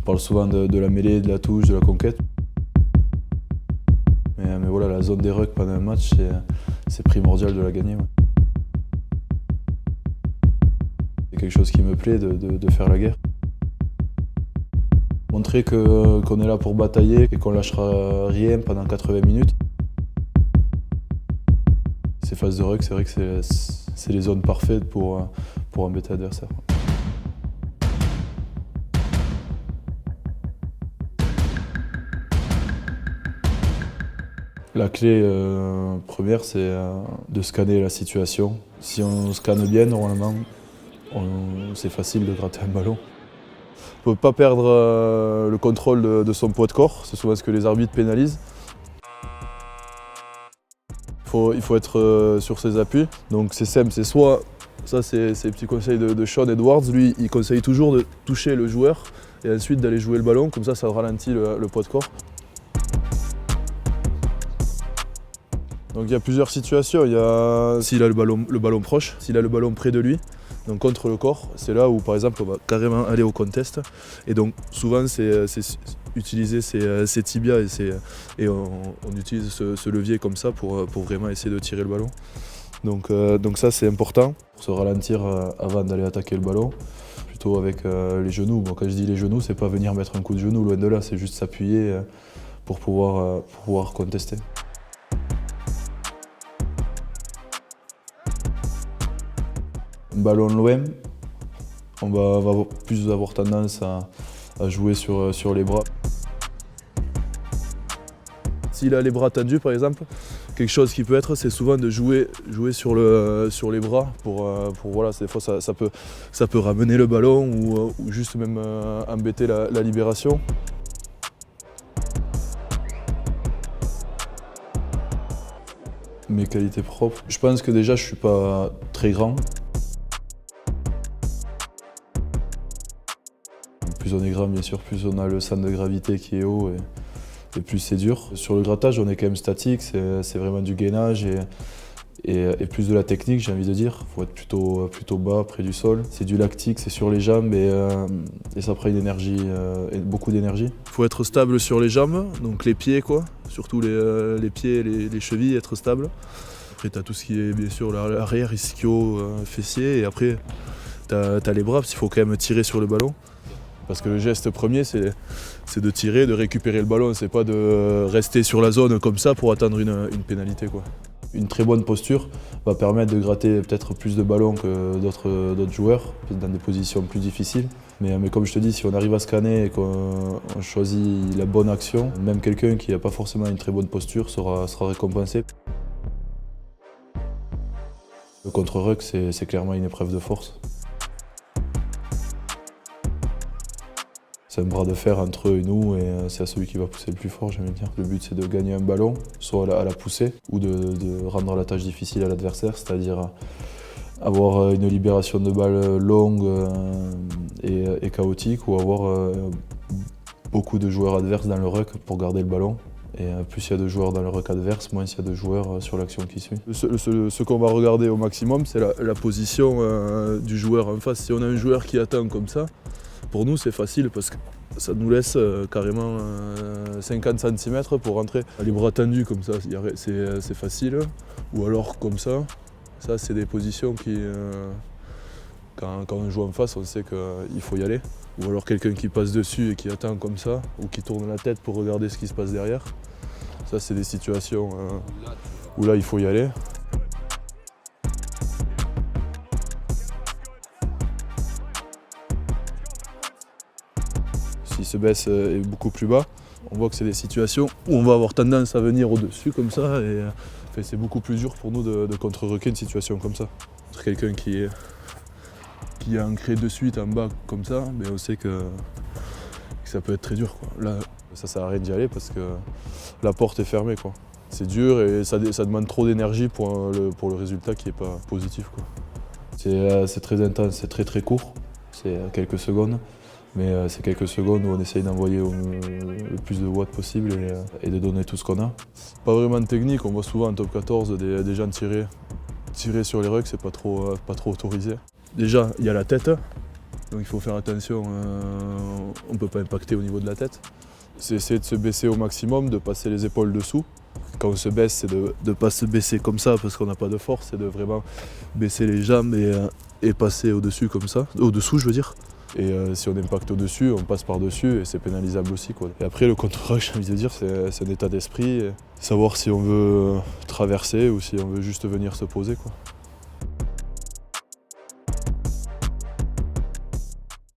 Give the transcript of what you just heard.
parle souvent de la mêlée, de la touche, de la conquête. Mais voilà, la zone des rucks pendant un match, c'est primordial de la gagner. Ouais. C'est quelque chose qui me plaît de faire la guerre. Montrer qu'on est là pour batailler et qu'on lâchera rien pendant 80 minutes. Ces phases de ruck, c'est vrai que c'est les zones parfaites pour embêter l'adversaire. La clé première, c'est de scanner la situation. Si on scanne bien, normalement, c'est facile de gratter un ballon. On ne peut pas perdre le contrôle de son poids de corps, c'est souvent ce que les arbitres pénalisent. Il faut être sur ses appuis, donc c'est simple, c'est soit, ça c'est les petits conseils de Sean Edwards, lui il conseille toujours de toucher le joueur et ensuite d'aller jouer le ballon, comme ça ralentit le poids de corps. Donc il y a plusieurs situations, il y a s'il a le ballon proche, s'il a le ballon près de lui, donc contre le corps, c'est là où par exemple on va carrément aller au contest. Et donc souvent c'est utiliser ses tibias et on utilise ce levier comme ça pour vraiment essayer de tirer le ballon. Donc ça c'est important pour se ralentir avant d'aller attaquer le ballon, plutôt avec les genoux. Bon, quand je dis les genoux, c'est pas venir mettre un coup de genou, loin de là, c'est juste s'appuyer pour pouvoir contester. Un ballon loin, on va plus avoir tendance à jouer sur les bras. S'il a les bras tendus par exemple, quelque chose qui peut être, c'est souvent de jouer sur les bras pour voilà, des fois ça peut ramener le ballon ou juste même embêter la libération. Mes qualités propres, je pense que déjà je suis pas très grand. Plus on est grand, bien sûr, plus on a le centre de gravité qui est haut et plus c'est dur. Sur le grattage, on est quand même statique, c'est vraiment du gainage et plus de la technique, j'ai envie de dire. Il faut être plutôt bas, près du sol. C'est du lactique, c'est sur les jambes et ça prend une énergie, beaucoup d'énergie. Il faut être stable sur les jambes, donc les pieds, quoi. Surtout les pieds et les chevilles, être stable. Après, tu as tout ce qui est bien sûr l'arrière, ischio, fessier, et après, tu as les bras, parce qu'il faut quand même tirer sur le ballon. Parce que le geste premier, c'est de tirer, de récupérer le ballon, c'est pas de rester sur la zone comme ça pour attendre une pénalité, quoi. Une très bonne posture va permettre de gratter peut-être plus de ballons que d'autres joueurs, dans des positions plus difficiles. Mais comme je te dis, si on arrive à scanner et qu'on choisit la bonne action, même quelqu'un qui n'a pas forcément une très bonne posture sera récompensé. Le contre-ruck, c'est clairement une épreuve de force. C'est un bras de fer entre eux et nous, et c'est à celui qui va pousser le plus fort, j'aime dire. Le but, c'est de gagner un ballon, soit à la poussée, ou de rendre la tâche difficile à l'adversaire, c'est-à-dire avoir une libération de balle longue et chaotique, ou avoir beaucoup de joueurs adverses dans le ruck pour garder le ballon. Et plus il y a de joueurs dans le ruck adverse, moins il y a de joueurs sur l'action qui suit. Ce qu'on va regarder au maximum, c'est la position du joueur en face. Si on a un joueur qui attend comme ça, pour nous, c'est facile parce que ça nous laisse carrément 50 cm pour rentrer. Les bras tendus comme ça, c'est facile. Ou alors comme ça c'est des positions qui, quand on joue en face, on sait qu'il faut y aller. Ou alors quelqu'un qui passe dessus et qui attend comme ça, ou qui tourne la tête pour regarder ce qui se passe derrière. Ça, c'est des situations où là, il faut y aller. S'il se baisse est beaucoup plus bas, on voit que c'est des situations où on va avoir tendance à venir au-dessus comme ça et c'est beaucoup plus dur pour nous de contre-rucker une situation comme ça. Quelqu'un qui est ancré de suite en bas comme ça, mais on sait que ça peut être très dur, quoi. Là, ça sert à rien d'y aller parce que la porte est fermée, quoi. C'est dur et ça demande trop d'énergie pour le résultat qui n'est pas positif, quoi. C'est très intense, c'est très court, c'est quelques secondes. Mais c'est quelques secondes où on essaye d'envoyer le plus de watts possible et de donner tout ce qu'on a. Pas vraiment de technique, on voit souvent en top 14 des gens tirer sur les rucks, c'est pas trop autorisé. Déjà, il y a la tête, Donc il faut faire attention, on ne peut pas impacter au niveau de la tête. C'est essayer de se baisser au maximum, de passer les épaules dessous. Quand on se baisse, c'est de ne pas se baisser comme ça parce qu'on n'a pas de force, c'est de vraiment baisser les jambes et passer au-dessus comme ça, au-dessous je veux dire. Et si on impacte au-dessus, on passe par-dessus et c'est pénalisable aussi, quoi. Et après le contre-rack, j'ai envie de dire, c'est un état d'esprit, savoir si on veut traverser ou si on veut juste venir se poser, quoi.